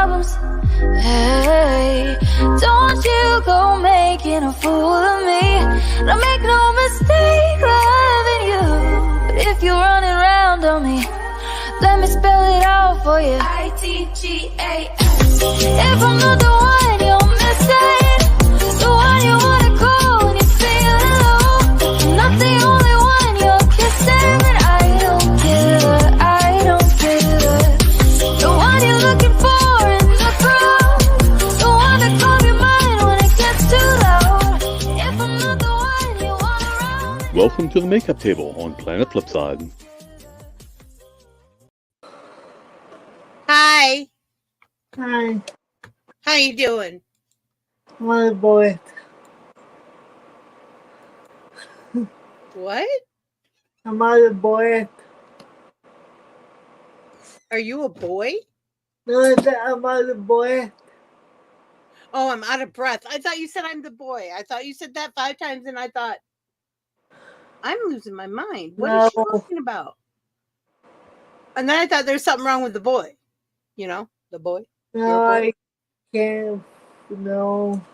problems. Hey, don't you go making a fool of me. Don't make no mistake loving you. But if you're running around on me, let me spell it out for you. ITGAS. If I'm not the one you're missing, the one you wanna call when you're feeling low, I'm not the only one you're kissing. I don't care, I don't care. The one you're looking for in the crowd, the one that calls your mind when it gets too loud. If I'm not the one you want around. Welcome to the Makeup Table on Planet Flipside. Hi. Hi, How you doing? my boy. What? I'm out of boy. Are you a boy? No, I'm out of boy. Oh, I'm out of breath. I thought you said I'm the boy. I thought you said that 5 times and I thought, I'm losing my mind. What is she No. talking about? And then I thought there's something wrong with the boy. You know, the boy. No, Your boy? I can't. No.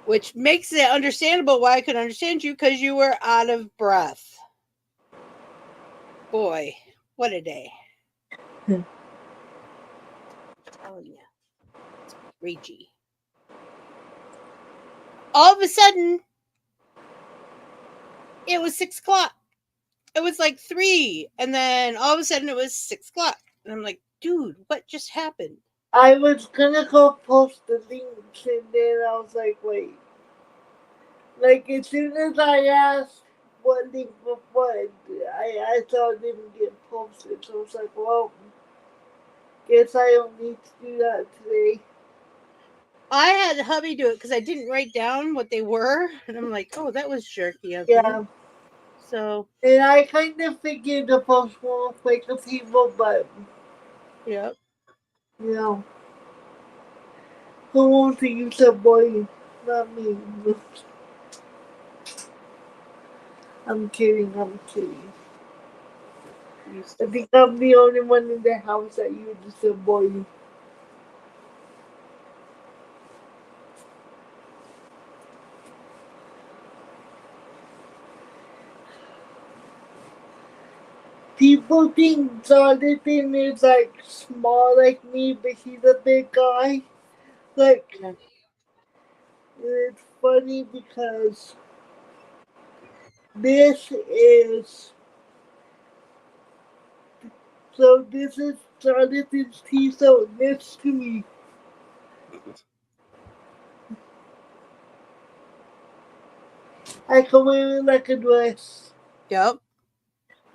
Which makes it understandable why I could understand you, because you were out of breath. Boy, what a day. Oh, yeah. It's ragey. All of a sudden, it was 6 o'clock. It was like 3, and then all of a sudden it was 6 o'clock. And I'm like, dude, what just happened? I was gonna go post the links and then I was like, wait. Like, as soon as I asked what link was what, I saw it didn't get posted. So I was like, well, guess I don't need to do that today. I had hubby do it because I didn't write down what they were. And I'm like, oh, that was jerky of me. Yeah. So, And I kind of figured the post won't wake up people, but, yeah. you know, who wants to use a boy? Not me. I'm kidding. I think I'm the only one in the house that uses a boy. People think Jonathan is like small like me, but he's a big guy. Like, Yeah. it's funny because this is Jonathan's t-shirt next to me. I can wear it like a dress, Yep.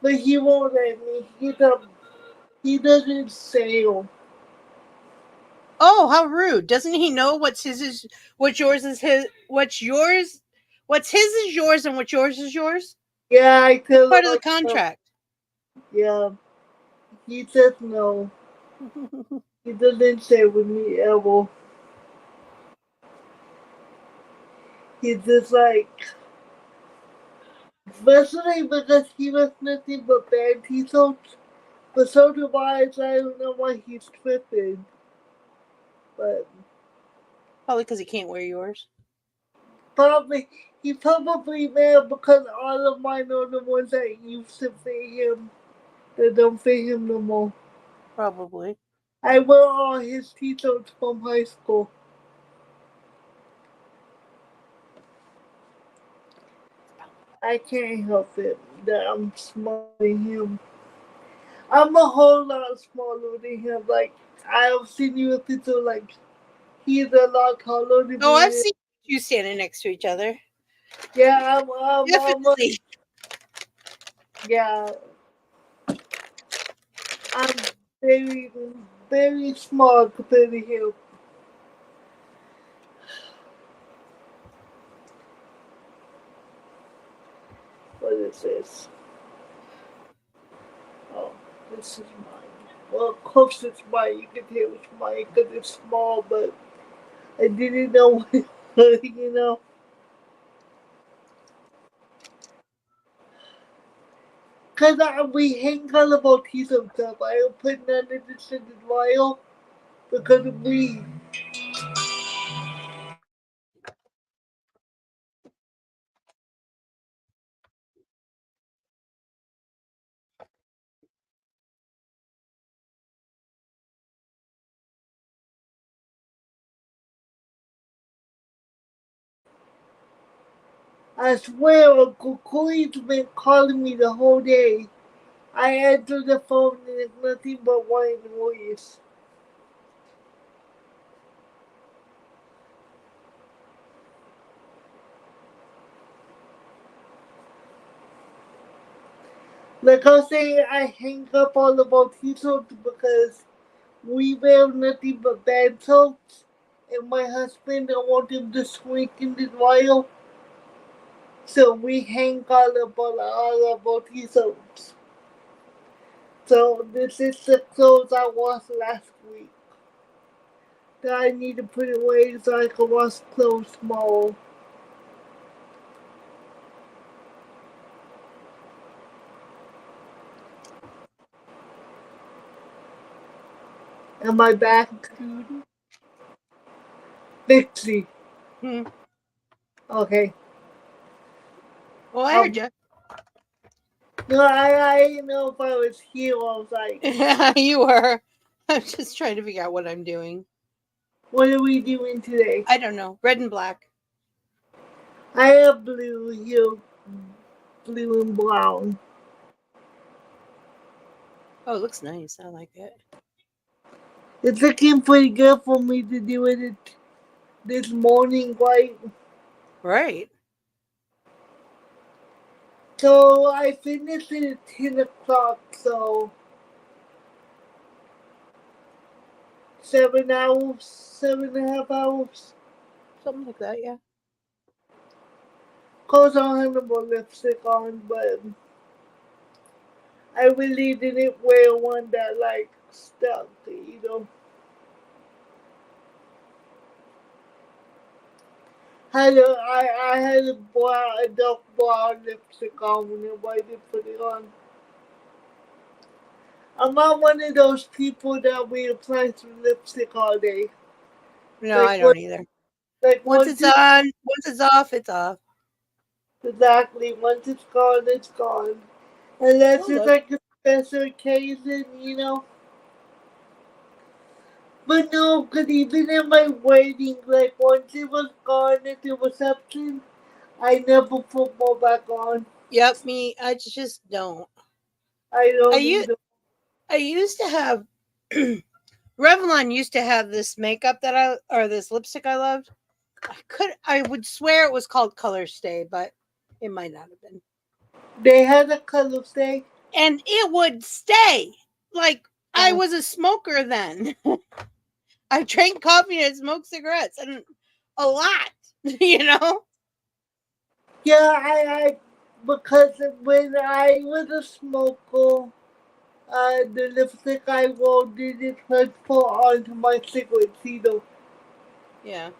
but he won't let me. He doesn't sail. Oh, how rude. Doesn't he know what's his is what's yours is his, what's yours, what's his is yours and what's yours is yours? Yeah, I tell Part him. of the contract. Yeah, he says no. He doesn't say with me ever. He's just like, especially because he was nothing but bad t-shirts. But so do I, so I don't know why he's tripping. But Probably because he can't wear yours. he probably mad because all of mine are the ones that used to fit him. That don't fit him no more. Probably. I wear all his t-shirts from high school. I can't help it that I'm smaller than him. I'm a whole lot smaller than him. Like, I've seen you a picture, like, he's a lot taller than me. Oh, I've seen you standing next to each other. Yeah, Definitely. yeah. I'm very, very small compared to him. What is this? Oh, this is mine. Well, of course it's mine. You can tell it's mine because it's small, but I didn't know what it was, you know. Because we hang on about some stuff. I don't put none of this in the vial because we. I swear, Uncle Cooley's been calling me the whole day. I answer the phone and it's nothing but white noise. Like I was saying, I hang up all about insults because we wear nothing but bad soaps, and my husband don't want him to swing in the vial, so we hang all about insults. So this is the clothes I washed last week that I need to put away so I can wash clothes tomorrow. Am I back? Dixie. Hmm. Okay. Well, I heard you. No, I didn't know if I was here. I was like, You were. I'm just trying to figure out what I'm doing. what are we doing today? I don't know. Red and black. I have blue, you blue and brown. Oh, it looks nice. I like it. It's looking pretty good for me to do it this morning, right? Right. So I finished it at 10 o'clock, so 7 hours, 7.5 hours. Something like that, yeah. Cause I don't have no lipstick on, but I really didn't wear one that like stuck, you know. I had a dark brown lipstick on whenever I did put it on. I'm not one of those people that will apply some lipstick all day. No, Like I don't either. like Once it's on, once it's off, it's off. exactly. Once it's gone, it's gone. Unless Oh, it's look. like a special occasion, you know. But no, because even at my wedding, like once it was gone at the reception, I never put more back on. Yep, me. I just don't. I I don't used either. I used to have Revlon used to have this makeup that or this lipstick I loved. I would swear it was called Color Stay, but it might not have been. They had a color stay. And it would stay. Like I Oh. was a smoker then. I drank coffee and smoked cigarettes and a lot, you know? Yeah, I because when I was a smoker, the lipstick I wore didn't transfer onto my cigarettes either. Yeah.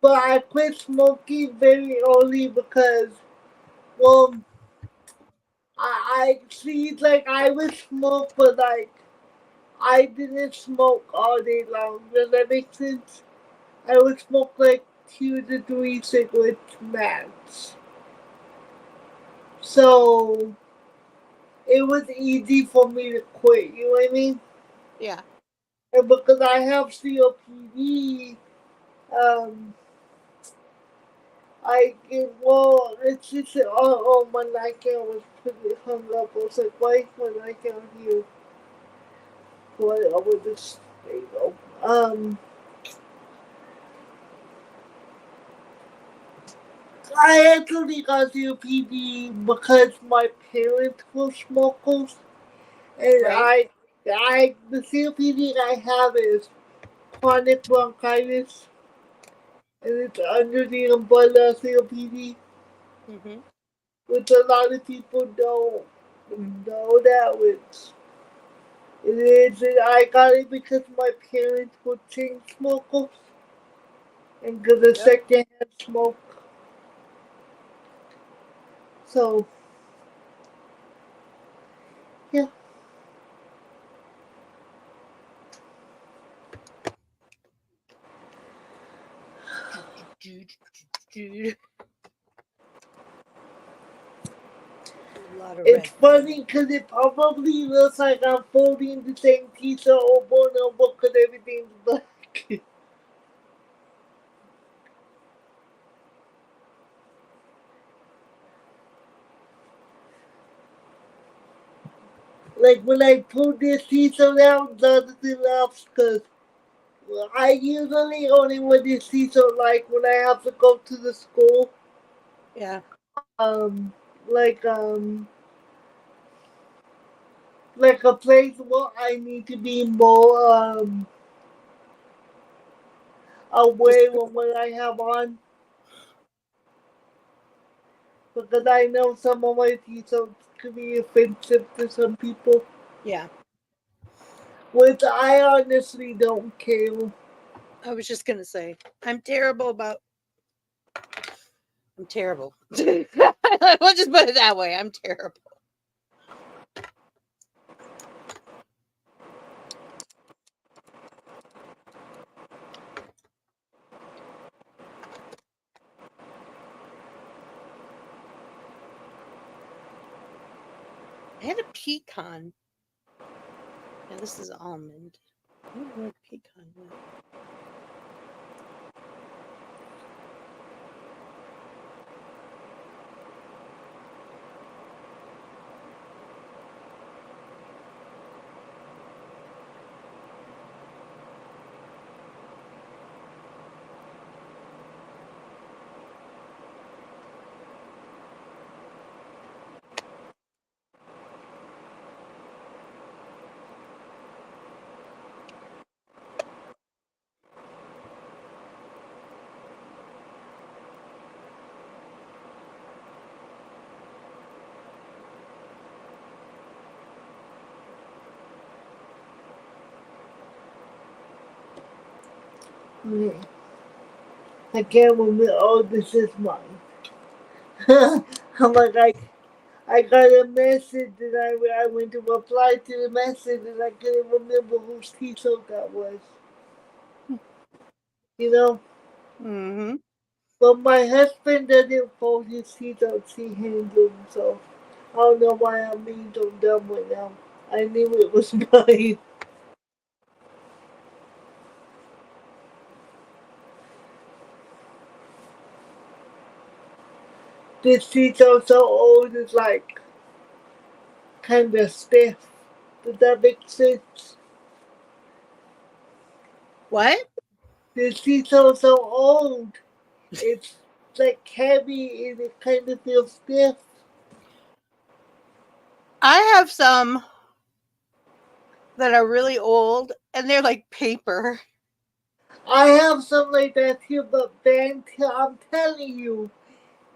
But I quit smoking very early because, well, I see, like, I would smoke, but, like, I didn't smoke all day long. Does that make sense? I would smoke, like, 2 to 3 cigarettes max. So, it was easy for me to quit, you know what I mean? Yeah. And because I have COPD, um, well, it's just, my nightgown was pretty hung up. I was like, why is my nightgown here? What, over this, there you go. I actually got COPD because my parents were smokers, and Right. the COPD I have is chronic bronchitis, and it's under the umbrella of COPD, Mm-hmm. which a lot of people don't know that, which it is. And I got it because my parents were chain smokers, and because of Yep. secondhand smoke. So Yeah. A lot of It's red. funny because it probably looks like I'm folding the same piece over and over because everything's black. Like when I pull this piece around, Jonathan laughs because I usually only wear this piece like when I have to go to the school. Yeah. Um, like like a place where I need to be more aware of what I have on because I know some of my t-shirts could be offensive to some people, Yeah. which I honestly don't care. I was just gonna say I'm terrible about. I'm terrible. We'll just put it that way. I'm terrible. I had a pecan. Yeah, this is almond. I don't know where pecan went. Okay. I can't remember. Oh, this is mine. I'm like, I got a message and I went to reply to the message and I couldn't remember whose t-shirt that was. You know? Mm-hmm. But my husband doesn't fold his t-shirts, he hands them, so I don't know why I'm being so dumb right now. I knew it was mine. This t-shirt so old it's like kinda stiff. Does that make sense? What? This t-shirt so old. It's like heavy and it kind of feels stiff. I have some that are really old and they're like paper. I have some like that too, but I'm telling you,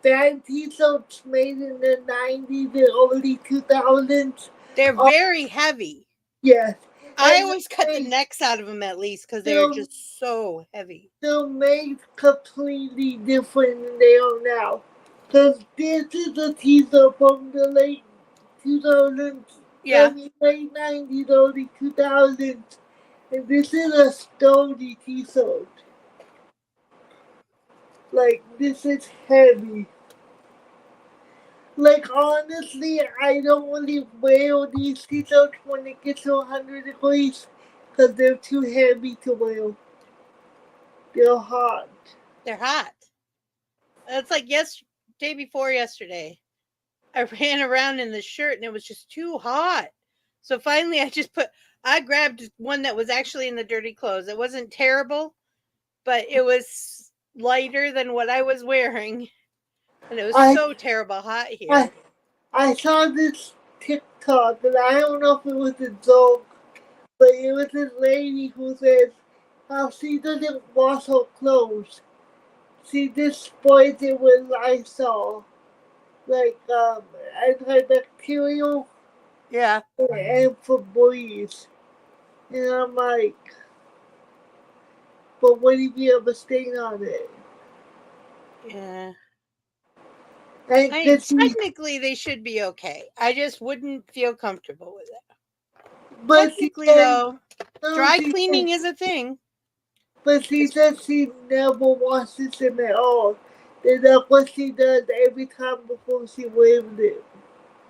band t-shirts made in the 90s and early 2000s. They're Oh, very heavy. yes. I And always cut the they necks out of them at least because they're still, just so heavy. still made completely different than they are now. Because this is a t-shirt from the late 2000s, Yeah. late 90s, early 2000s. And this is a sturdy t-shirt. Like, this is heavy. Like, honestly, I don't really wear these t-shirts when it gets to 100 degrees because they're too heavy to wear. They're hot. They're hot. It's like day before yesterday. I ran around in the shirt and it was just too hot. So finally I grabbed one that was actually in the dirty clothes. It wasn't terrible, but it was lighter than what I was wearing. And it was I, so terrible hot here. I saw this TikTok, and I don't know if it was a joke, but it was this lady who says how she doesn't wash her clothes. She just spoils it with Lysol, like antibacterial Yeah. and Febreze. And I'm like, but what if you have a stain on it? Yeah. And I mean, 'cause he- technically, they should be okay. I just wouldn't feel comfortable with it. but she Technically, said, though, no, dry she cleaning said, is a thing. but she said she never washes them at all. That's what she does every time before she wears them.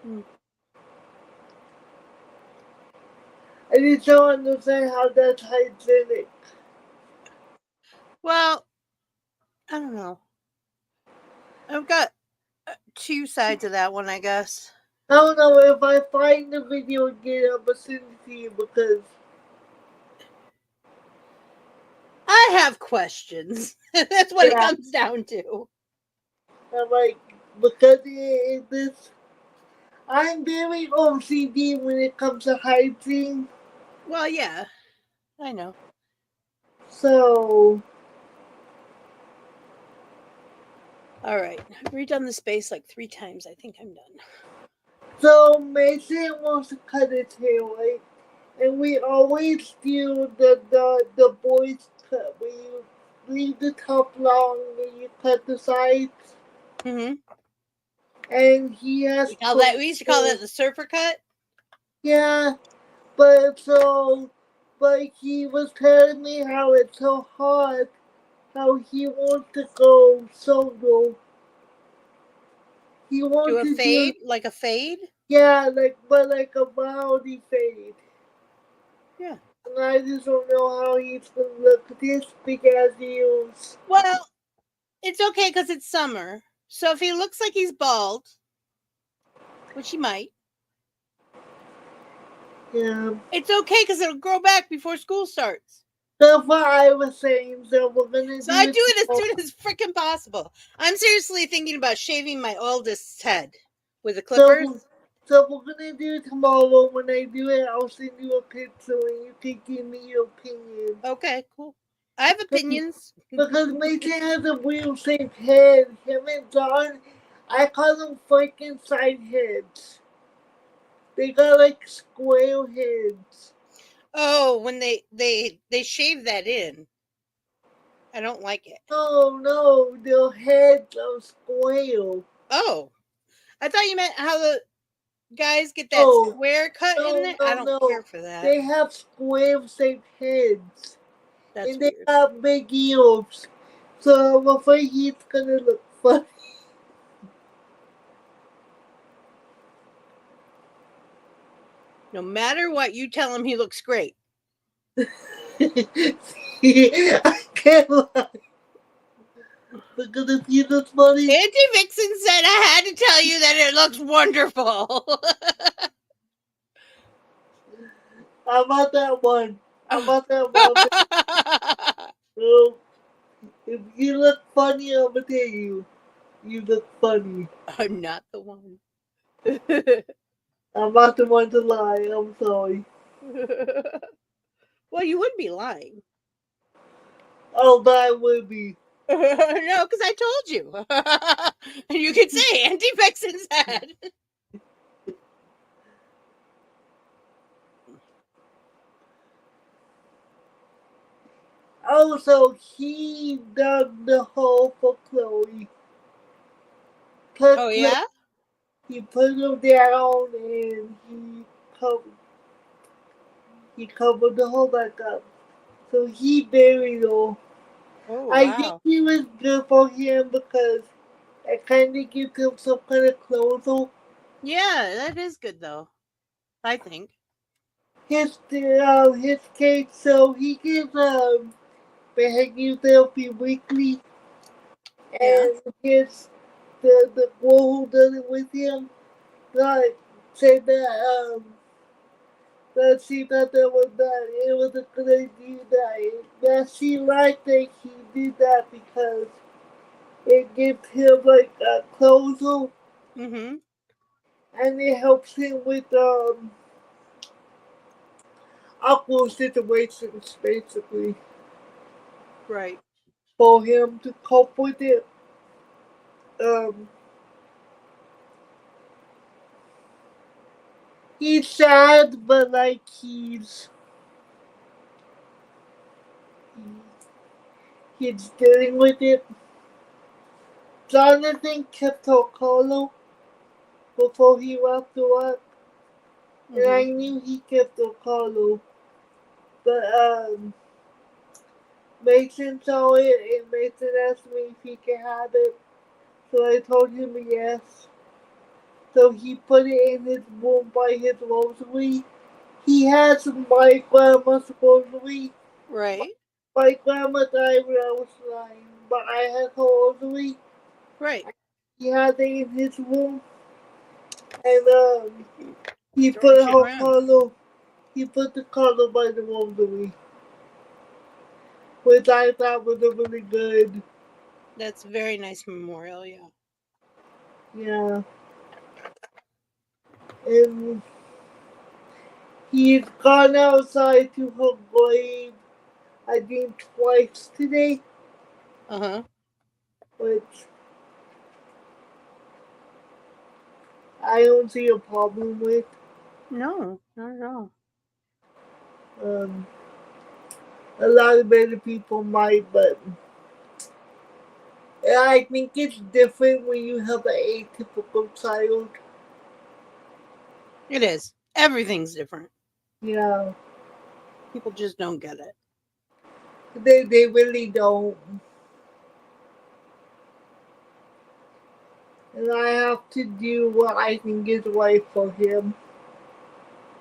Hmm. I just don't understand how that's hygienic. Well, I don't know. I've got two sides of that one, I guess. I don't know if I find the video again, I'm gonna send it to you because I have questions. That's what it Yeah. comes down to. I'm like, because it this, I'm very OCD when it comes to hygiene. Well, yeah, I know. So, All right, I've redone the space like 3 times. I think I'm done. so Mason wants to cut his hair, right? And we always do the boys cut where you leave the top long and you cut the sides. Mm-hmm. And he has We used to call that the surfer cut. Yeah, but he was telling me how it's so hard, how he wants to go solo. He wants Do a to fade, do, like a fade. yeah, like a Maori fade. Yeah. And I just don't know how he's gonna look this big ass heels. Well, it's okay because it's summer. So if he looks like he's bald, which he might, Yeah, it's okay because it'll grow back before school starts. that's what I was saying. So we're gonna So I do it as soon as freaking possible. I'm seriously thinking about shaving my oldest's head with the clippers. So we're gonna do it tomorrow. When I do it, I'll send you a picture and you can give me your opinion. Okay, cool. I have opinions. Because Mason has a real shaped head. Him and John, I call them freaking side heads. They got like square heads. Oh, when they shave that in. I don't like it. No, their heads are square. Oh, I thought you meant how the guys get that Oh, square cut in there. I don't care for that. They have square shaped heads. That's and they weird. have big ears. So I'm afraid he's gonna look funny. No matter what, you tell him he looks great. I can't lie. Because if he looks funny, Auntie Vixen said I had to tell you that it looks wonderful. I'm not that one. I'm not that one. So, if you look funny, I'm gonna tell you. You look funny. I'm not the one. I'm not the one to lie. I'm sorry. Well, you wouldn't be lying. Oh, but I will be. No, because I told you. And you could say Auntie Vixen said. Also, he done the hole for Chloe. Oh, yeah? He put him down and he covered the hole back up. So he buried her. Oh, wow. I think he was good for him because it kind of gives him some kind of closure. Yeah, that is good, though. I think. His case, so he gets behavior therapy weekly, and the girl who does it with him, like said that she thought that it was a good idea that she liked that he did that because it gives him like a closure. Mm-hmm. And it helps him with awkward situations, basically, Right. for him to cope with it. He's sad, but like he's dealing with it. Jonathan kept her color before he went to work, and I knew he kept her color. But Mason saw it, and Mason asked me if he could have it. So I told him yes. So he put it in his room by his rosary. He has my grandma's rosary. Right. My grandma died when I was 9, but I had her rosary. Right. He had it in his room, and he Throwing put shit her around. color. He put the color by the rosary, which I thought was a really good. That's a very nice memorial, yeah. Yeah. And he's gone outside to her grave, I think twice today, Uh-huh. which I don't see a problem with. No, not at all. Um, a lot of other people might, but I think it's different when you have an atypical child. It is. Everything's different. Yeah, People just don't get it. they really don't. And I have to do what I think is right for him.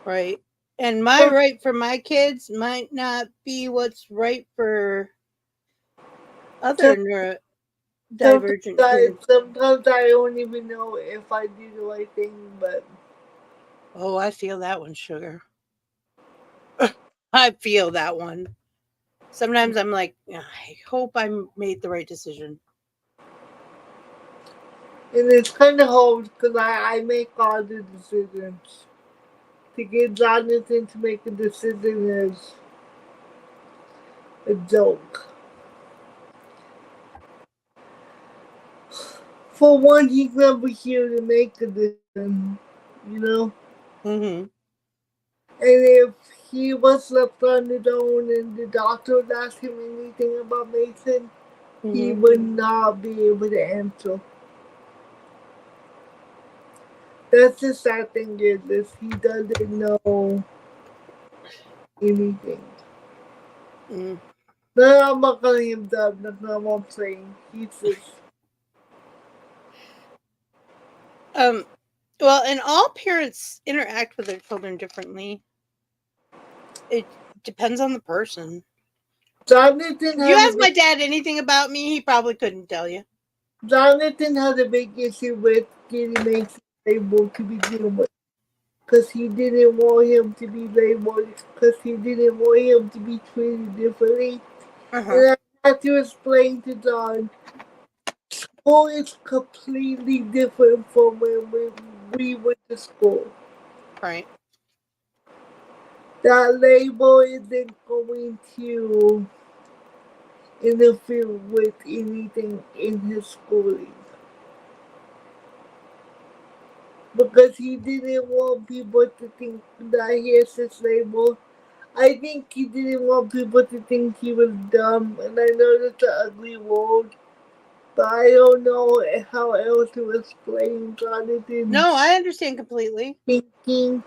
Right. And my right for my kids might not be what's right for other neurodivergent kids. Sometimes I don't even know if I do the right thing, but Oh, I feel that one, sugar. I feel that one. Sometimes I'm like, I hope I made the right decision. and it's kind of hard because I make all the decisions. To get Jonathan to make a decision is a joke. For one, he's never here to make a decision, you know? Mm-hmm. And if he was left on his own and the doctor would ask him anything about Mason, he Mm-hmm. would not be able to answer. That's the sad thing is he doesn't know anything. Mm. No, I'm not calling him dumb, that's not what I'm saying. He's just... Well, and all parents interact with their children differently. It depends on the person. Jonathan If you has ask my dad anything about me, he probably couldn't tell you. Jonathan had a big issue with getting Mason labeled to begin with. Because he didn't want him to be labeled, because he didn't want him to be treated differently. Uh-huh. And I had to explain to John, school is completely different from when we went to school. Right. That label isn't going to interfere with anything in his schooling. Because he didn't want people to think that he has this label. I think he didn't want people to think he was dumb, and I know that's an ugly word, but I don't know how else to explain Jonathan's No, I understand completely. thinking,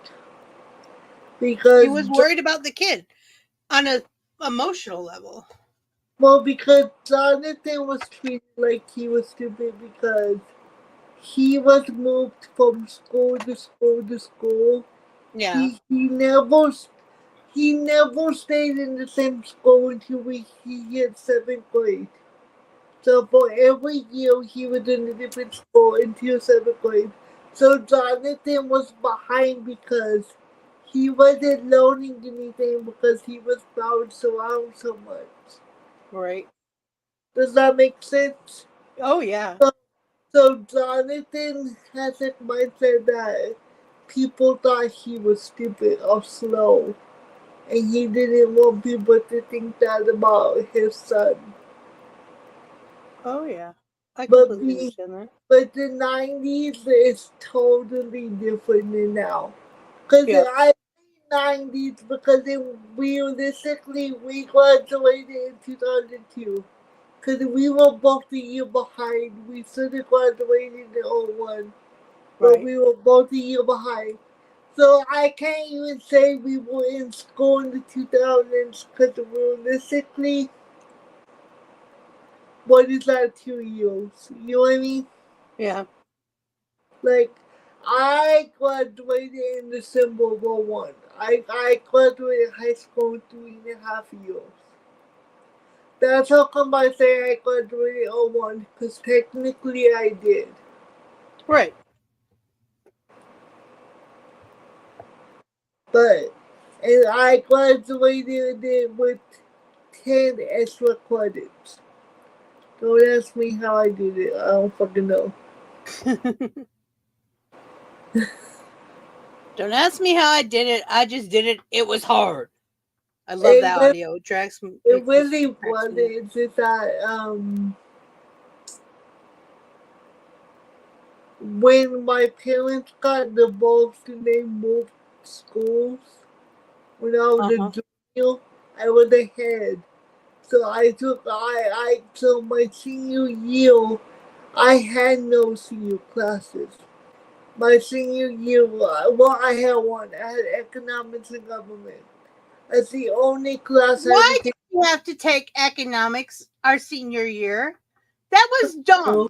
because He was worried about the kid on an emotional level. because Jonathan was treated like he was stupid because he was moved from school to school to school. Yeah. He never stayed in the same school until he hit 7th grade. So for every year he was in a different school until 7th grade. So Jonathan was behind because he wasn't learning anything because he was bounced around so much. Right. Does that make sense? Oh, yeah. So Jonathan has a mindset that people thought he was stupid or slow. And he didn't want people to think that about his son. Oh, yeah. I But completely understand that. But the 90s is totally different than now. Because Yeah. I say 90s because realistically we graduated in 2002. because we were both a year behind. We should have graduated in 01, but Right. we were both a year behind. So I can't even say we were in school in the 2000s because realistically, what is that, 2 years? You know what I mean? Yeah. Like, I graduated in December of 01. I graduated high school in 3.5 years. That's how come I say I graduated in 01, because technically I did. Right. But, and I graduated it with 10 extra credits. Don't ask me how I did it. I don't fucking know. Don't ask me how I did it. I just did it. It was hard. I love that audio. It tracks me. It really wasn't. It's just that when my parents got divorced and they moved schools, when I was a junior, I was ahead. So so my senior year, I had no senior classes. My senior year, well, I had one. I had economics and government. That's the only class I Why would did take. you have to take economics our senior year? That was dumb.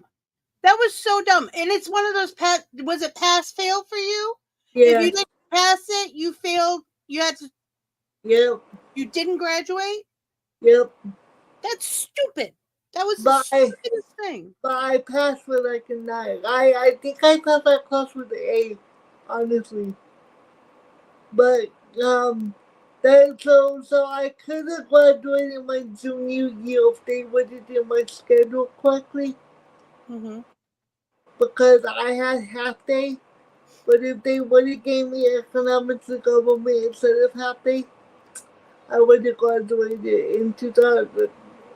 That was so dumb. And it's one of those was it pass fail for you? Yeah. If you didn't pass it, you failed. You had to. Yep. You didn't graduate. Yep. That's stupid. That was the stupidest thing. But I passed with like a 9. I think I passed that class with an 8, honestly. But so I could have graduated my junior year if they would have did my schedule correctly. Because I had half day. But if they would have gave me economics and government instead of half day, I would have graduated in 2000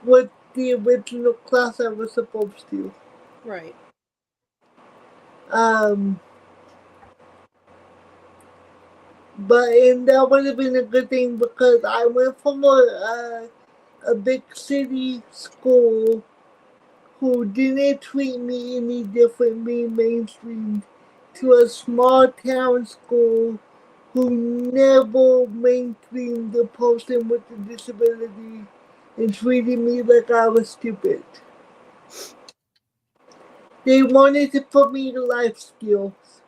with the original class I was supposed to. Right. And that would have been a good thing because I went from a big city school who didn't treat me any different, being mainstream, to a small town school who never mainstreamed the person with the disability and treated me like I was stupid. They wanted to put me in life skills.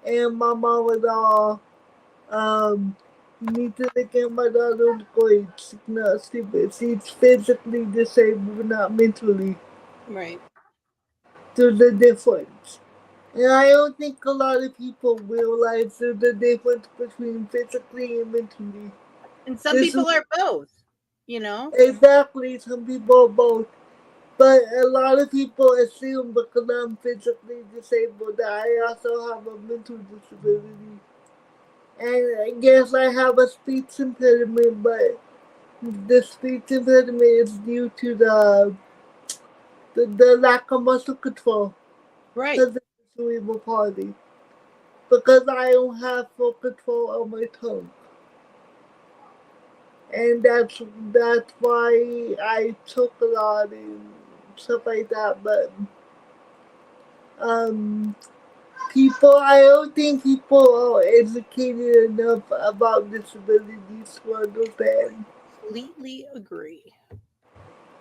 And my mom was all, you need to look at my daughter's grades. She's not stupid. She's physically disabled, but not mentally. Right. There's a difference. And I don't think a lot of people realize there's a difference between physically and mentally. And some people are both, you know? Exactly. Some people are both. But a lot of people assume because I'm physically disabled that I also have a mental disability. And yes, I have a speech impediment, but the speech impediment is due to the lack of muscle control. Right. Because of the cerebral palsy. Because I don't have full control of my tongue. And that's why I took a lot and stuff like that. But I don't think people are educated enough about disabilities to understand. Completely agree.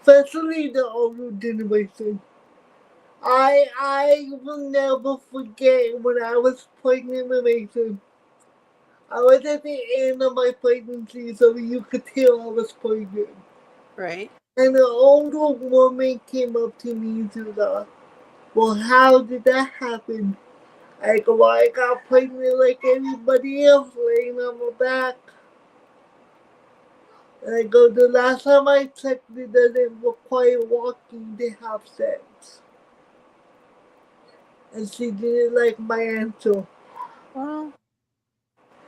Especially the older generation. I will never forget when I was pregnant with Mason. I was at the end of my pregnancy, so you could tell I was pregnant. Right. And an older woman came up to me and said, well, how did that happen? I go, well, I got pregnant like everybody else, laying on my back. And I go, the last time I checked, it doesn't require walking to have sex. And she didn't like my answer. Well,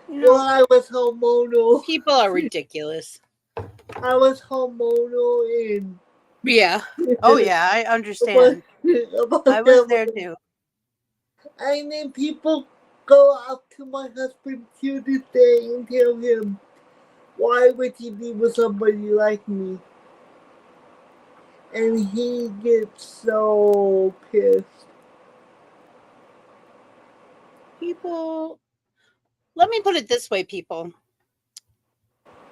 you know, I was hormonal. People are ridiculous. I was hormonal and... Yeah. Oh, yeah, I understand. I was there too. And then people go up to my husband to this day and tell him, why would he be with somebody like me? and he gets so pissed. People, let me put it this way, people.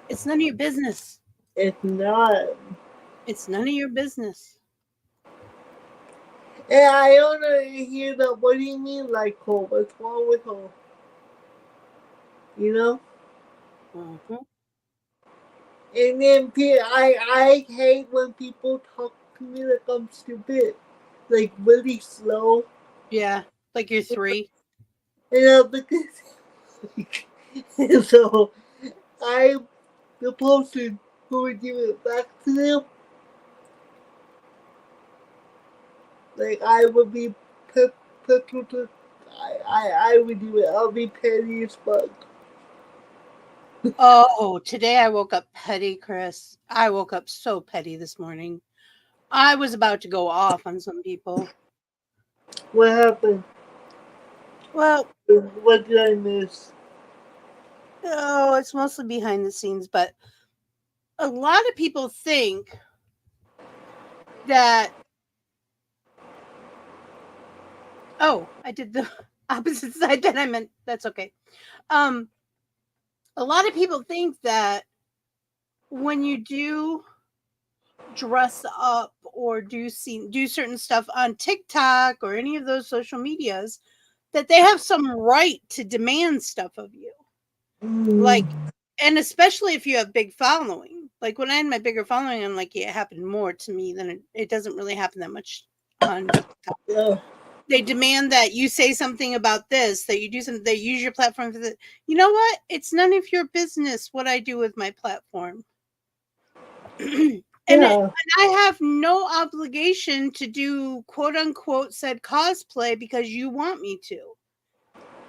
It's none of your business. It's not. It's none of your business. And I don't hear that. What do you mean, like, oh, what's wrong with her? You know? Mm-hmm. And then I hate when people talk to me like I'm stupid. Like, really slow. Yeah, like you're 3. You know, because so I'm the person who would give it back to them. Like, I would be I would do it. I'll be petty as fuck. Oh, today I woke up petty, Kris. I woke up so petty this morning. I was about to go off on some people. What happened? Well, What did I miss? oh, it's mostly behind the scenes, but a lot of people think that. Oh, I did the opposite side that I meant. That's okay. A lot of people think that when you do dress up or do certain stuff on TikTok or any of those social medias, that they have some right to demand stuff of you. Like, and especially if you have big following. Like when I had my bigger following, I'm like, yeah, it happened more to me than it doesn't really happen that much on TikTok. Yeah. They demand that you say something about this, that you do something, they use your platform for that. You know what? It's none of your business what I do with my platform. And I have no obligation to do quote unquote said cosplay because you want me to.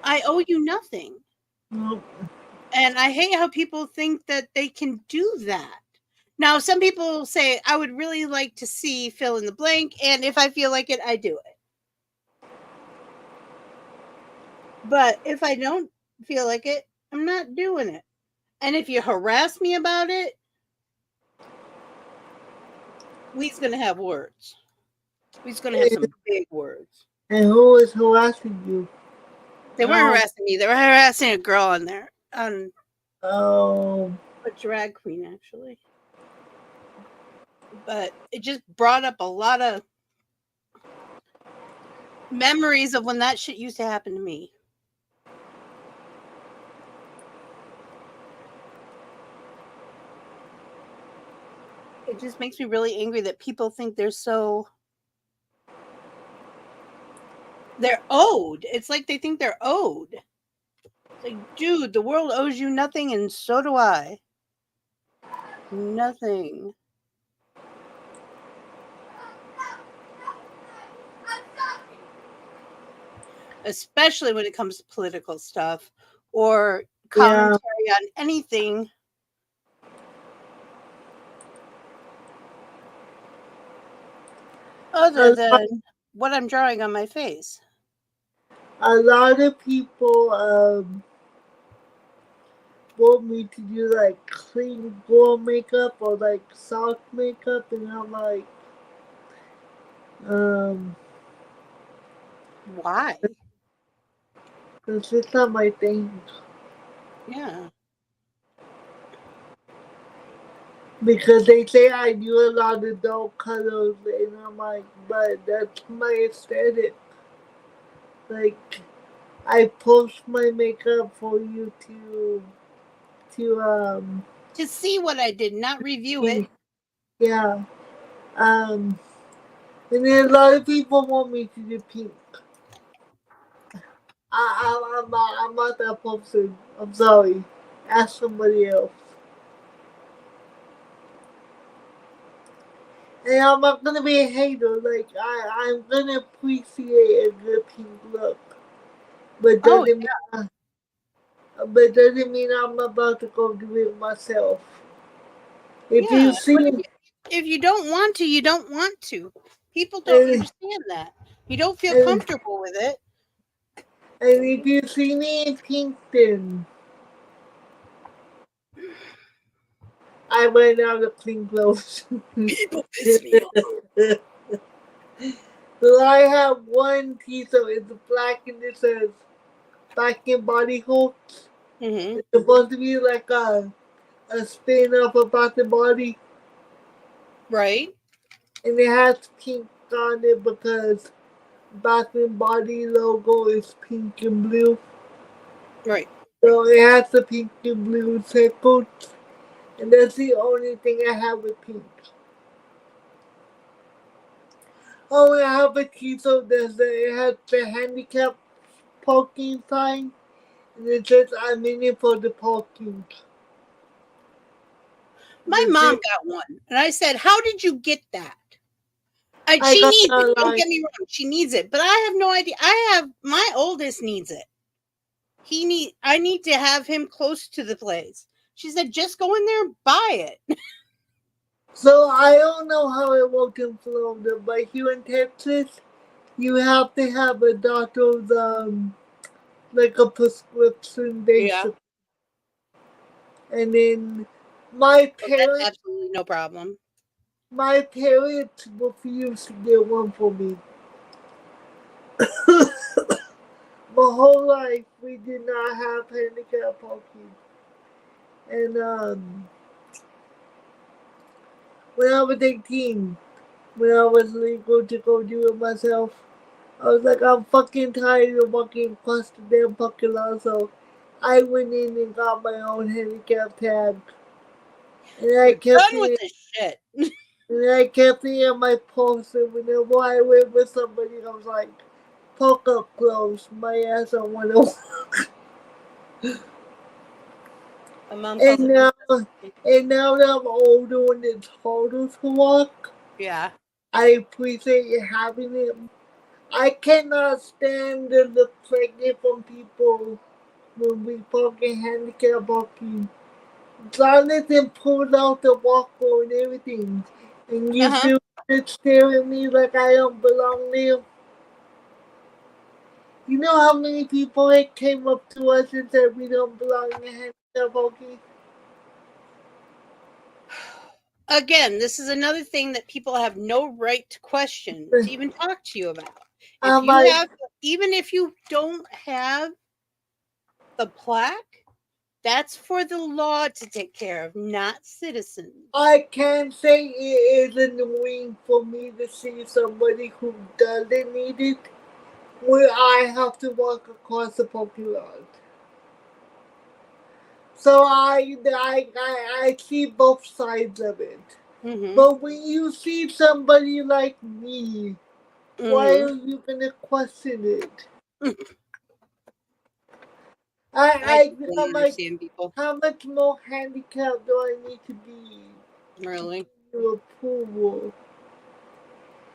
I owe you nothing. Nope. And I hate how people think that they can do that. Now, some people say, I would really like to see fill in the blank. And if I feel like it, I do it. But if I don't feel like it, I'm not doing it. And if you harass me about it, we's going to have words. We's going to have some big words. And who was harassing you? They weren't harassing me. They were harassing a girl on there. Oh. A drag queen, actually. But it just brought up a lot of memories of when that shit used to happen to me. It just makes me really angry that people think they're owed. It's like they think they're owed. It's like, dude, the world owes you nothing, and so do I. Nothing. Especially when it comes to political stuff or commentary on anything. Other than what I'm drawing on my face. A lot of people want me to do like clean glow makeup or like soft makeup, and I'm like, why? Because it's not my thing. Yeah. Because they say I do a lot of dark colors, and I'm like, but that's my aesthetic. Like, I post my makeup for you to see what I did, not review it. Yeah. And then a lot of people want me to do pink. I'm not that person. I'm sorry. Ask somebody else. And I'm not gonna be a hater. Like I'm gonna appreciate a good pink look, but doesn't mean I'm about to go do it myself. If you see, if you don't want to, you don't want to. People don't understand that. You don't feel comfortable with it. And if you see me in pink, then I ran out of clean clothes. People piss me off. So I have one t-shirt. It's black and it says "Back in Body Holds." Mm-hmm. It's supposed to be like a spin-off about the body, Right. and it has pink on it because Bath and Body logo is pink and blue. Right. So it has the pink and blue circles, and that's the only thing I have with pink. Oh, I have a t-shirt it has the handicap parking sign, and it says "I'm in it for the parking." My mom got one, and I said, "How did you get that?" And I she got needs it. Don't online. get me wrong, she needs it, but I have no idea. My oldest needs it. I need to have him close to the place. She said, "Just go in there and buy it." So I don't know how it works in Florida, but here in Texas, you have to have a doctor's like a prescription Yeah. basically. And then my So that's parents absolutely no problem. refused to get one for me. My whole life we did not have handicap parking. And when I was 18, when I was legal to go do it myself, I was like, I'm fucking tired of walking across the damn parking lot, so I went in and got my own handicap tag. And I We're kept done with it, this shit. and I kept it in my purse, and whenever I went with somebody, I was like, park up close, my ass don't want to walk. My mom calls And it. now that I'm older and it's harder to walk, Yeah. I appreciate having it. I cannot stand the look like it from people when we parking handicap parking. Jonathan pulled out the walker and everything. And you Uh-huh. still stare at me like I don't belong there. You know how many people that came up to us and said we don't belong in handicap parking? Again, this is another thing that people have no right to question, to even talk to you about. If I'm you like, have, even if you don't have the plaque, that's for the law to take care of, not citizens. I can't say it is annoying for me to see somebody who doesn't need it where I have to walk across the parking lot. So I see both sides of it. Mm-hmm. But when you see somebody like me, why Mm-hmm. are you gonna question it? I don't I'm like, understand people. how much more handicapped do I need to be Really. to approval?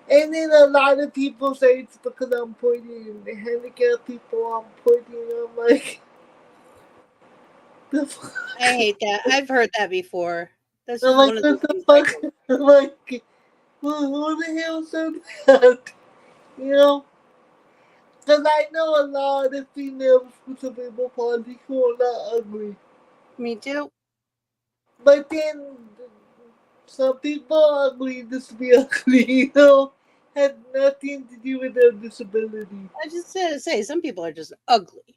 And then a lot of people say it's because I'm pointing. The handicapped people I'm pointing. I'm like, the fuck? I hate that. I've heard that before. That's I'm just like, one of the what the things I fuck? don't. I'm like, who the hell said that? You know? Because I know a lot of females with cerebral palsy who are not ugly. Me too. But then some people are ugly just to be ugly, you know? Had nothing to do with their disability. I just had to say some people are just ugly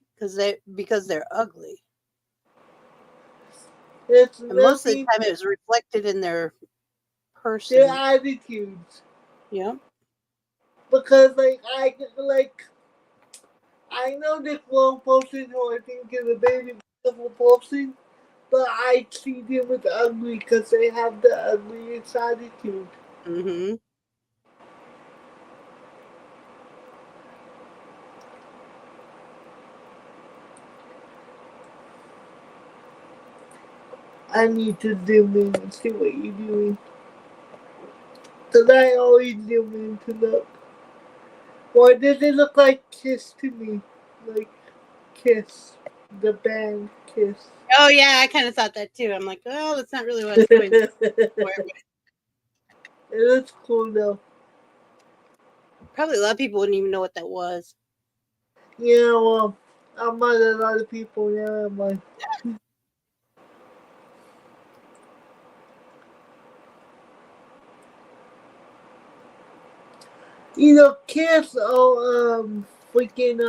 because they're ugly. It's And most of the nothing time it was reflected in their their person. attitudes. Yeah. Because I know this one person who I think is a very beautiful person, but I see them as ugly because they have the ugliest attitude. Mm-hmm. I need to zoom in and see what you're doing. Because I always zoom in to look. Why does it look like Kiss to me? Like Kiss. The band Kiss. Oh yeah, I kind of thought that too. I'm like, oh, that's not really what I was going for. It looks cool though. Probably a lot of people wouldn't even know what that was. Yeah, well, I'm not a lot of people, yeah, I'm like. Kris, freaking,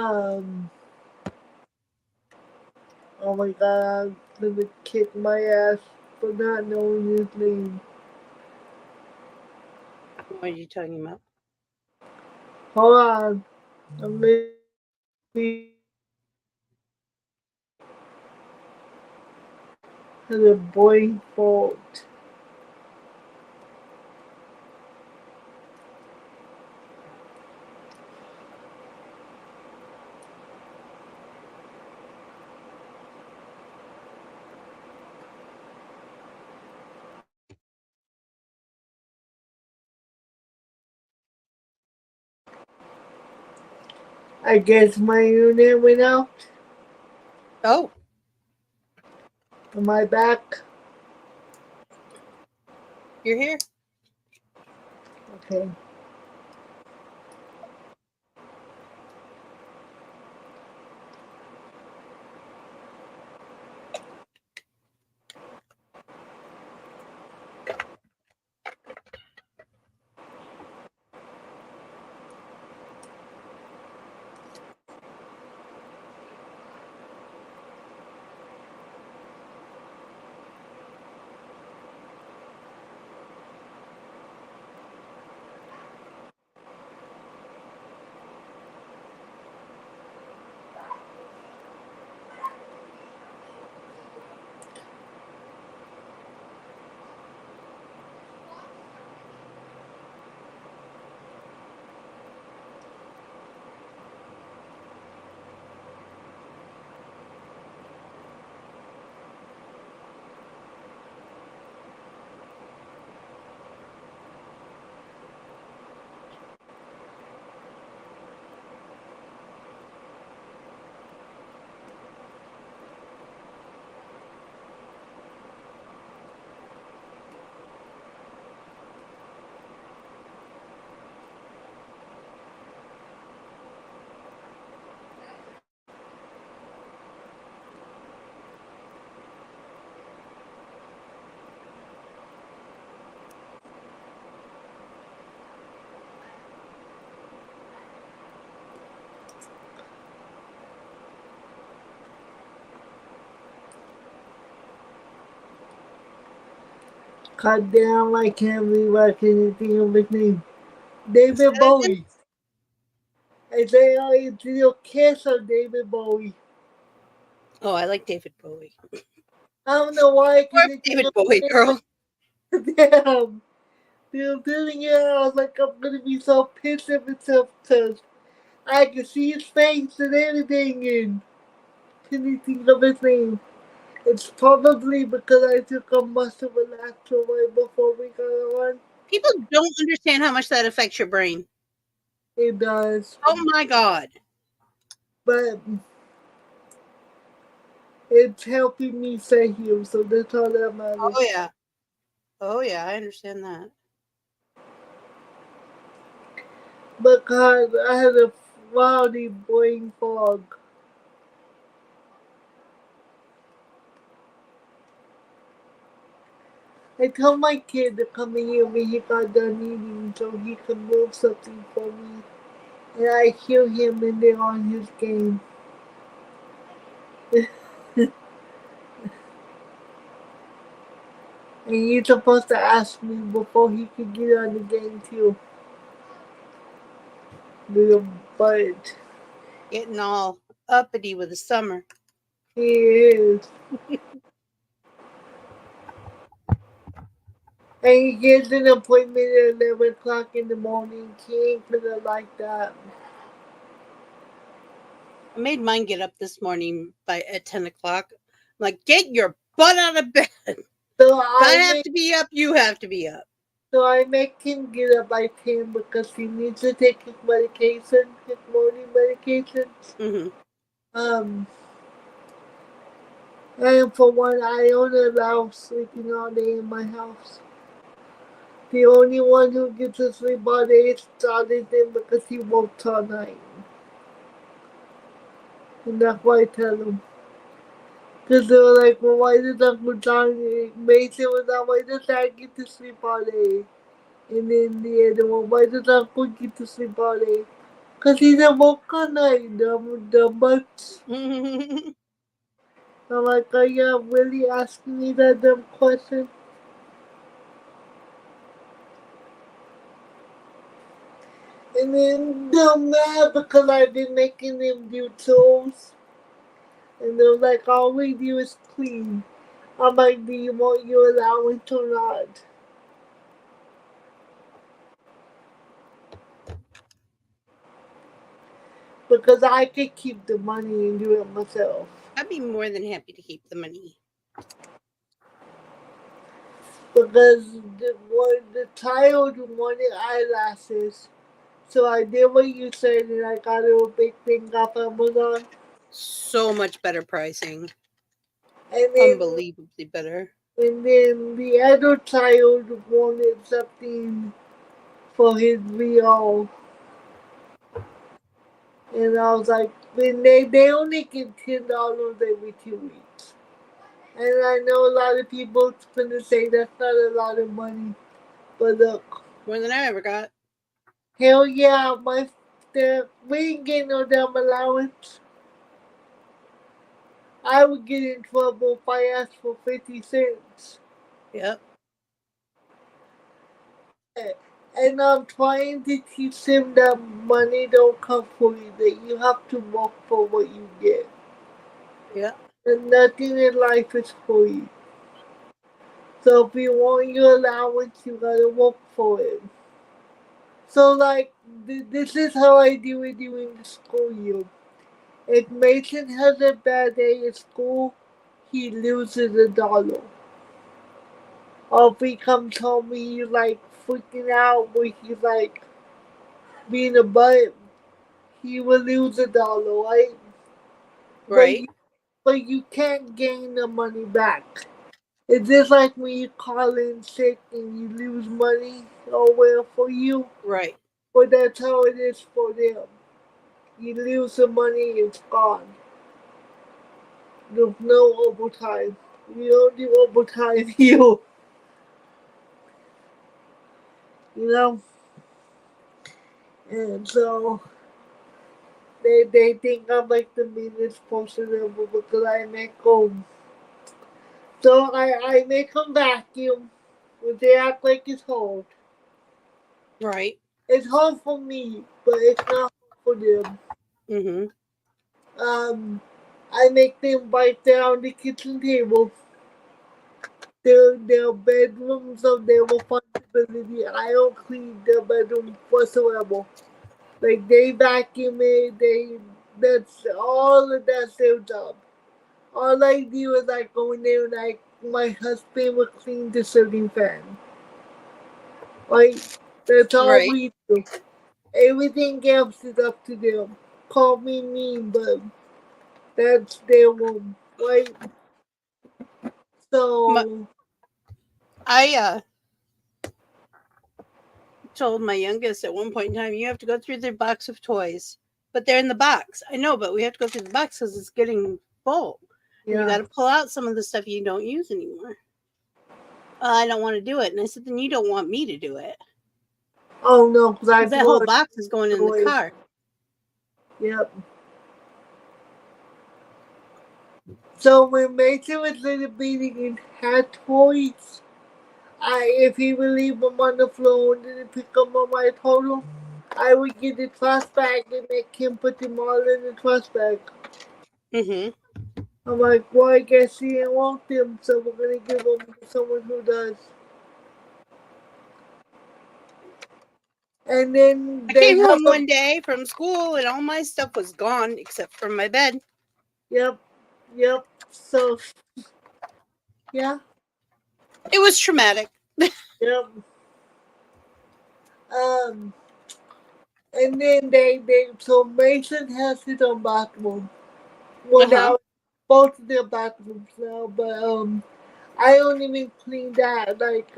oh my god, I'm gonna kick my ass for not knowing his name. What are you talking about? Hold on. I'm gonna be the boy fault. I guess my internet went out. Oh, Am I back? you're here. Okay. God damn, I can't believe I can't think of his name. David Bowie. I say, oh, it's your kiss of David Bowie. Oh, I like David Bowie. I don't know why I Poor couldn't think David of Bowie, his girl. name. Damn. They're doing it. I was like, I'm gonna be so pissed at myself because I can see his face and everything and couldn't think of his name. It's probably because I took a muscle relaxer right before we got on. People don't understand how much that affects your brain. It does. Oh my god. But it's helping me stay here, so that's all that matters. Oh yeah. Oh yeah, I understand that. But God, I had a cloudy brain fog. I told my kid to come in here when he got done eating so he could move something for me. And I hear him in there on his game. And he's supposed to ask me before he could get on the game too. Little butt. Getting all uppity with the summer. He is. And he gets an appointment at 11 o'clock in the morning. He ain't gonna like that. I made mine get up this morning at 10 o'clock. I'm like, get your butt out of bed. So If I have to be up, you have to be up. So I make him get up by 10 because he needs to take his medication, his morning medication. Mm-hmm. And for one, I don't allow sleeping all day in my house. The only one who gets to sleep all day is Jonathan because he works all night. And that's why I tell him. Because they were like, well, why does Uncle John, Mason was like, why does I get to sleep all day? And then the other one, why does Uncle get to sleep all day? Because he's a all night, dumb butts. I'm like, are you really asking me that dumb question? And then they're mad because I've been making them do chores. And they're like, all we do is clean. I'm like, do you want your allowance or not? Because I could keep the money and do it myself. I'd be more than happy to keep the money. Because the child wanted eyelashes. So I did what you said and I got a big thing off Amazon. So much better pricing. And then, Unbelievably better. and then the other child wanted something for his VR. And I was like, when they only get $10 every 2 weeks. And I know a lot of people gonna say that's not a lot of money. But look, More than I ever got. hell yeah, we ain't getting no damn allowance. I would get in trouble if I asked for 50 cents. Yep. And I'm trying to teach them that money don't come for you, that you have to work for what you get. Yeah. And nothing in life is free. So if you want your allowance, you gotta work for it. So like, this is how I do it during the school year. If Mason has a bad day at school, he loses $1. Or if he comes home and he's like freaking out, where he's like being a butt, he will lose $1, right? Right. But you can't gain the money back. It's just like when you call in sick and you lose money or well for you. Right. But that's how it is for them. You lose the money, it's gone. There's no overtime. You don't do overtime here. You know? And so they think I'm like the meanest person ever because I make them. So I make them vacuum, but they act like it's hard. Right. It's hard for me, but it's not hard for them. Mm-hmm. I make them wipe down the kitchen table. Their bedrooms of their responsibility. I don't clean their bedroom whatsoever. Like they vacuum it, that's their job. All I do is I go in there and my husband will clean the ceiling fan. Right? That's all Right. we do. Everything else is up to them. Call me mean, but that's their room. Right? So I told my youngest at one point in time, you have to go through their box of toys. But they're in the box. I know, but we have to go through the box because it's getting full. And you got to pull out some of the stuff you don't use anymore. I don't want to do it. And I said, then you don't want me to do it. Oh no, because that whole box is going in the car. Yep. So when Mason was little bitty and had toys, if he would leave them on the floor and didn't pick them up, I told him I would get the trash bag and make him put them all in the trash bag. Mm-hmm. I'm like, well, I guess he didn't want them, so we're gonna give them to someone who does. And then I came home one day from school and all my stuff was gone except for my bed. Yep. So, yeah. It was traumatic. Yep. And then so Mason has his own bathroom. Well, now both of their bathrooms now, but I don't even clean that. Like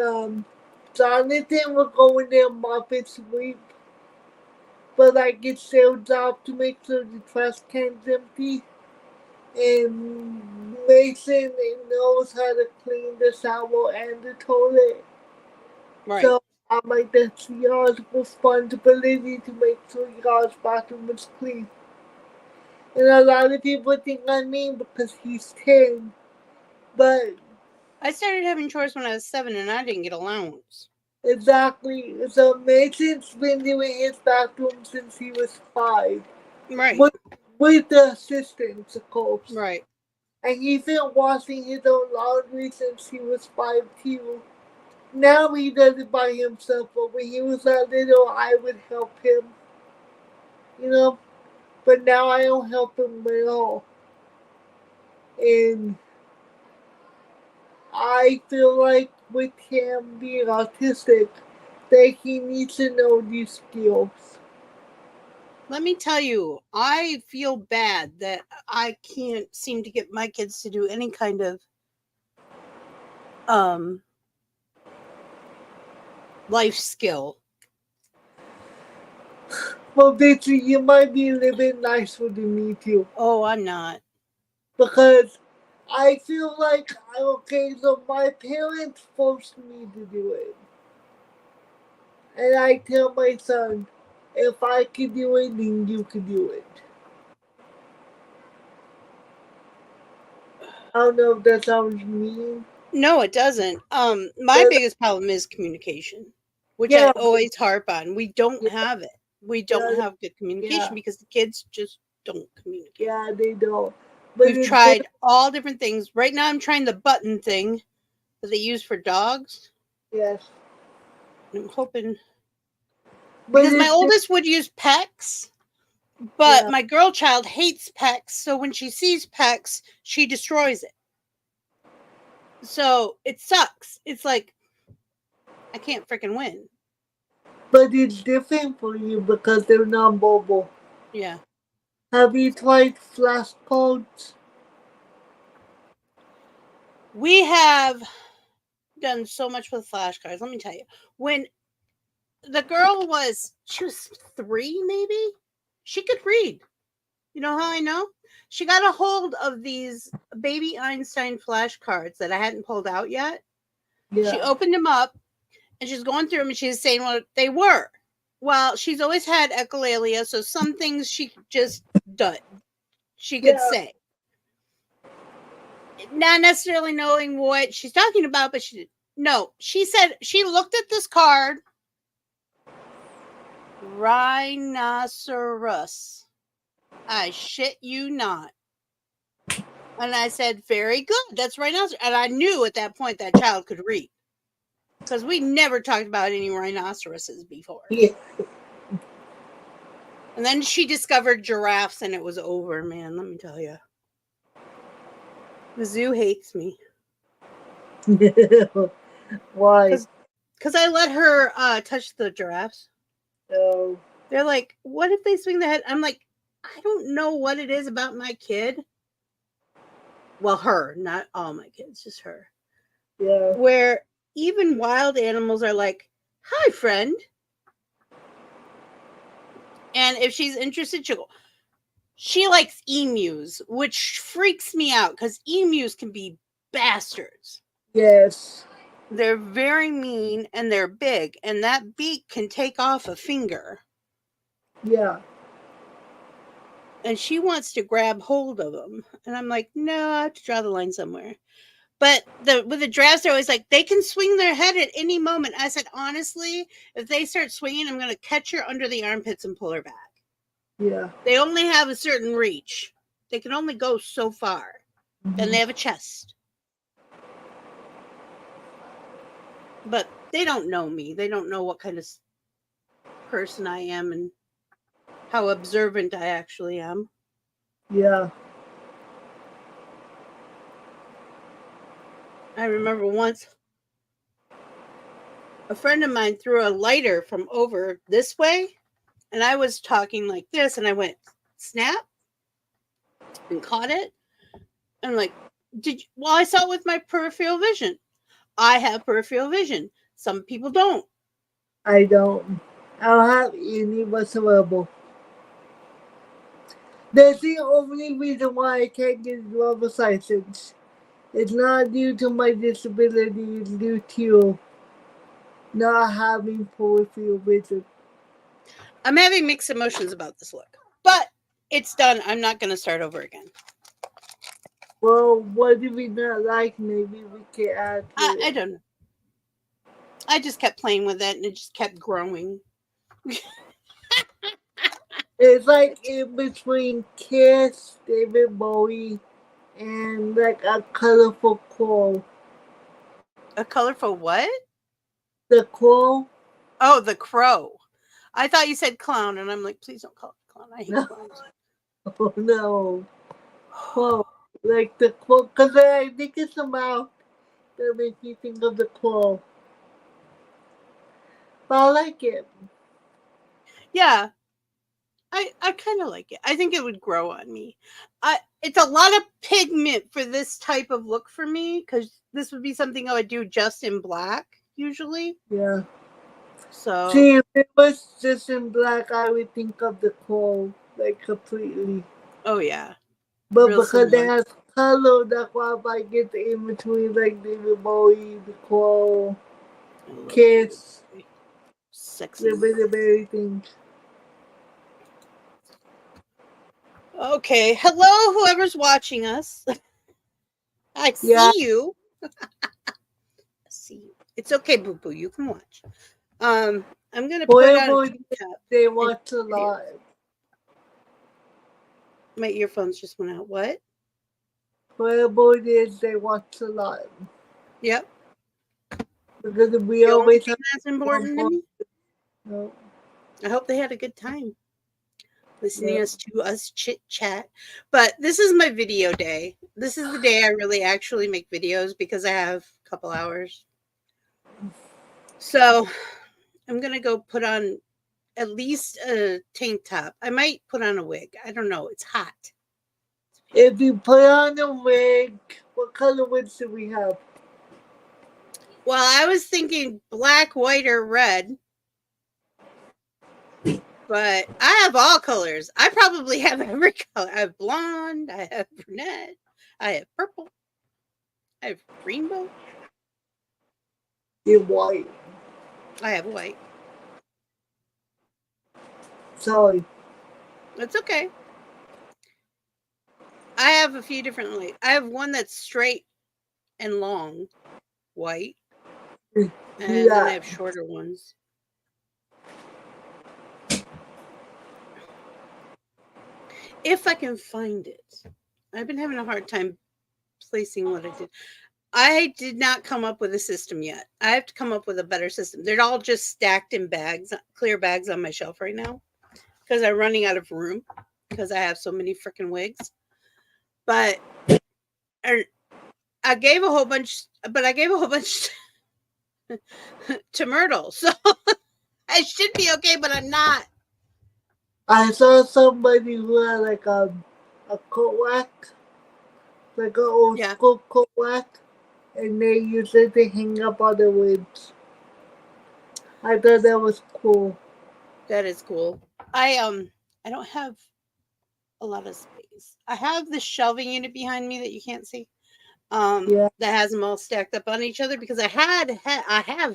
Jonathan will go in there, mop and sweep, but like it's their job to make sure the trash can's empty. And Mason knows how to clean the shower and the toilet. Right. So I'm like, that's y'all's responsibility to make sure y'all's bathroom is clean. And a lot of people think I'm mean because he's 10. But I started having chores when I was 7 and I didn't get allowance. exactly, so Mason's been doing his bathroom since he was 5. Right. With the assistance, of course. Right. And he's been washing his own laundry since he was 5 too. Now he does it by himself, but when he was that little, I would help him. You know? But now I don't help him at all. And I feel like with him being autistic, that he needs to know these skills. Let me tell you, I feel bad that I can't seem to get my kids to do any kind of life skill. Well, Victor, you might be a little bit nicer than me too. Oh, I'm not. Because I feel like, okay, so my parents forced me to do it. And I tell my son, if I can do it, then you can do it. I don't know if that sounds mean. No, it doesn't. My biggest problem is communication, which I always harp on. We don't have it. We don't have good communication because the kids just don't communicate. Yeah, they don't. But we've tried all different things. Right now I'm trying the button thing that they use for dogs. Yes. I'm hoping. Because my oldest would use Pecs, but my girl child hates Pecs, so when she sees Pecs, she destroys it. So it sucks. It's like, I can't freaking win. But it's different for you because they're not mobile. Yeah. Have you tried flashcards? We have done so much with flashcards. Let me tell you. When the girl she was 3 maybe, she could read. You know how I know? She got a hold of these baby Einstein flashcards that I hadn't pulled out yet. Yeah. She opened them up and she's going through them and she's saying what they were. Well, she's always had echolalia, so some things she just did. She could say. Not necessarily knowing what she's talking about, but she said she looked at this card. Rhinoceros. I shit you not. And I said, very good. That's rhinoceros. And I knew at that point that child could read. Because we never talked about any rhinoceroses before. Yeah. And then she discovered giraffes and it was over, man. Let me tell you. The zoo hates me. Why? Because I let her touch the giraffes. Oh. They're like, what if they swing their head? I'm like, I don't know what it is about my kid. Well, her, not all my kids, just her. Yeah. Where even wild animals are like, hi, friend. And if she's interested, she'll go. She likes emus, which freaks me out because emus can be bastards. Yes. They're very mean and they're big, and that beak can take off a finger. Yeah. And she wants to grab hold of them. And I'm like, no, I have to draw the line somewhere. But with the giraffes, they're always like, they can swing their head at any moment. I said, honestly, if they start swinging, I'm going to catch her under the armpits and pull her back. Yeah. They only have a certain reach. They can only go so far. Mm-hmm. And they have a chest. But they don't know me. They don't know what kind of person I am and how observant I actually am. Yeah. I remember once a friend of mine threw a lighter from over this way, and I was talking like this, and I went, snap, and caught it. I'm like, well, I saw it with my peripheral vision. I have peripheral vision. Some people don't. I don't. I don't have any whatsoever. That's the only reason why I can't get a driver's license. It's not due to my disability, it's due to not having peripheral vision. I'm having mixed emotions about this look, but it's done. I'm not going to start over again. Well, what do we not like? Maybe we can add to I it. don't know. I just kept playing with it and it just kept growing. It's like in between Kiss, David Bowie, and like a colorful crow. A colorful what? The crow? Oh, the crow. I thought you said clown, and I'm like, please don't call it clown. I hate No. clowns. Oh no. Crow. Like the crow. Because I think it's the mouth that makes me think of the crow. But I like it. Yeah. I kind of like it. I think it would grow on me. It's a lot of pigment for this type of look for me, because this would be something I would do just in black, usually. Yeah. So See, if it was just in black, I would think of the crow, like completely. oh yeah. But Real because it similar. has color, that's why if I get the in between, like David Bowie, the crow, I love Kiss, it. Sexy. the bit of everything. Okay. Hello, whoever's watching us. I see Yeah. you. I see you. It's okay, Boo Boo. You can watch. I'm gonna put on Whoever they watch a lot. my earphones just went out. What? Whoever it is, they watch a lot. Yep. Because we The only always thing have that's important to me. no. I hope they had a good time listening Yeah. to us chit chat. But this is my video day. This is the day I really actually make videos because I have a couple hours. So I'm gonna go put on at least a tank top. I might put on a wig. I don't know. It's hot. If you put on a wig, what color wigs do we have? Well, I was thinking black, white, or red. But I have all colors. I probably have every color. I have blonde. I have brunette. I have purple. I have rainbow. You're white. I have white. Sorry. That's okay. I have a few different lights. I have one that's straight and long, white. And then I have shorter ones. If I can find it. I've been having a hard time placing what I did. I did not come up with a system yet. I have to come up with a better system. They're all just stacked in bags, clear bags on my shelf right now because I'm running out of room because I have so many freaking wigs. But I gave a whole bunch to Myrtle. So I should be okay, but I'm not. I saw somebody who had like a coat rack, like an old school coat rack, and they used it to hang up all the wigs. I thought that was cool. That is cool. I don't have a lot of space. I have the shelving unit behind me that you can't see. That has them all stacked up on each other because I have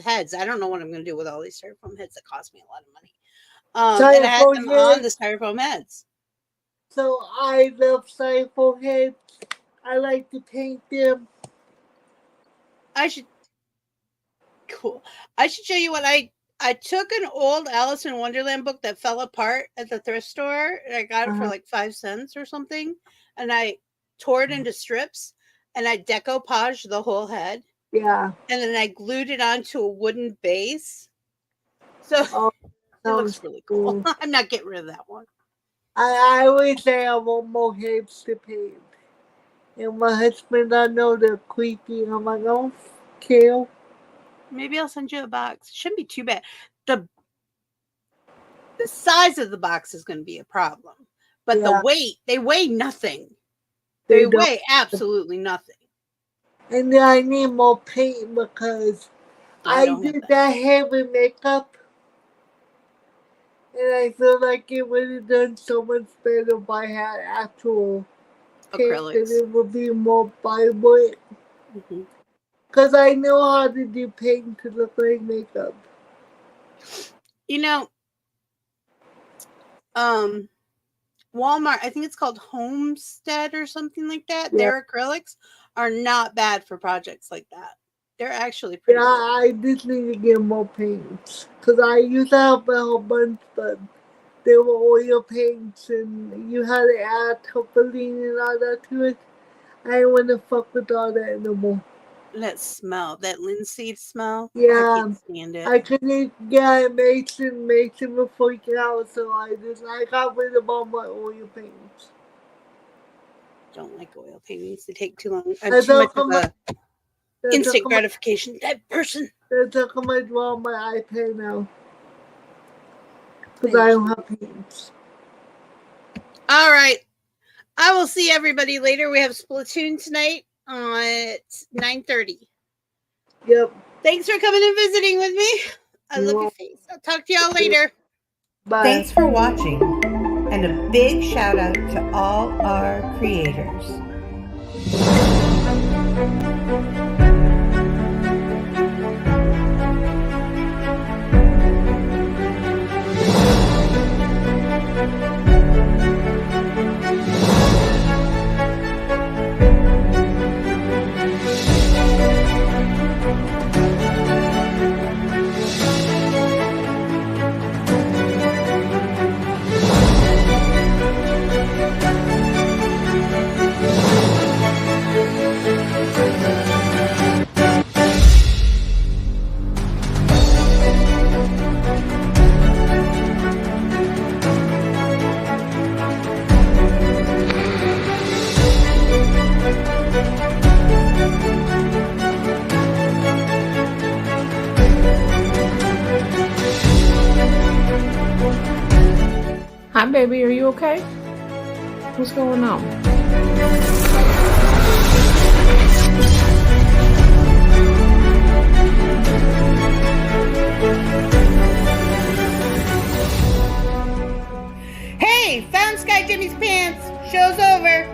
heads. I don't know what I'm going to do with all these styrofoam heads that cost me a lot of money. And I had them on the styrofoam heads. So I love styrofoam heads. I like to paint them. Cool. I should show you what I took an old Alice in Wonderland book that fell apart at the thrift store. And I got it for like 5 cents or something. And I tore it into strips and I decoupaged the whole head. Yeah. And then I glued it onto a wooden base. So it looks really cool. I'm not getting rid of that one. I always say I want more heads to paint. And my husband, I know they're creepy. I'm like, oh, kill. Maybe I'll send you a box. Shouldn't be too bad. The size of the box is going to be a problem. But the weight, they weigh nothing. They weigh absolutely nothing. And then I need more paint because I did that hair with makeup. And I feel like it would have done so much better if I had actual paint. And it would be more vibrant. Because Because I know how to do paint to look like makeup. You know, Walmart, I think it's called Homestead or something like that. Yeah. Their acrylics are not bad for projects like that. They're actually pretty Yeah, good. I just need to get more paints. Because I used to have a whole bunch, but they were oil paints and you had to add topazine and all that to it. I didn't want to fuck with all that no more. That smell, that linseed smell. I Yeah, can't stand it. I couldn't get Mason would freak out, so I got rid of all my oil paints. Don't like oil paintings. They take too long. I'm That's too much how of come a instant gratification type person. That's how come I draw on my iPad now. Because I don't have paints. All right. I will see everybody later. We have Splatoon tonight at 9:30. Yep. Thanks for coming and visiting with me. I love your face. I'll talk to y'all later. Bye. Thanks for watching, and a big shout out to all our creators. Hi, baby. Are you okay? What's going on? Hey, found SkyJimmie's pants. Show's over.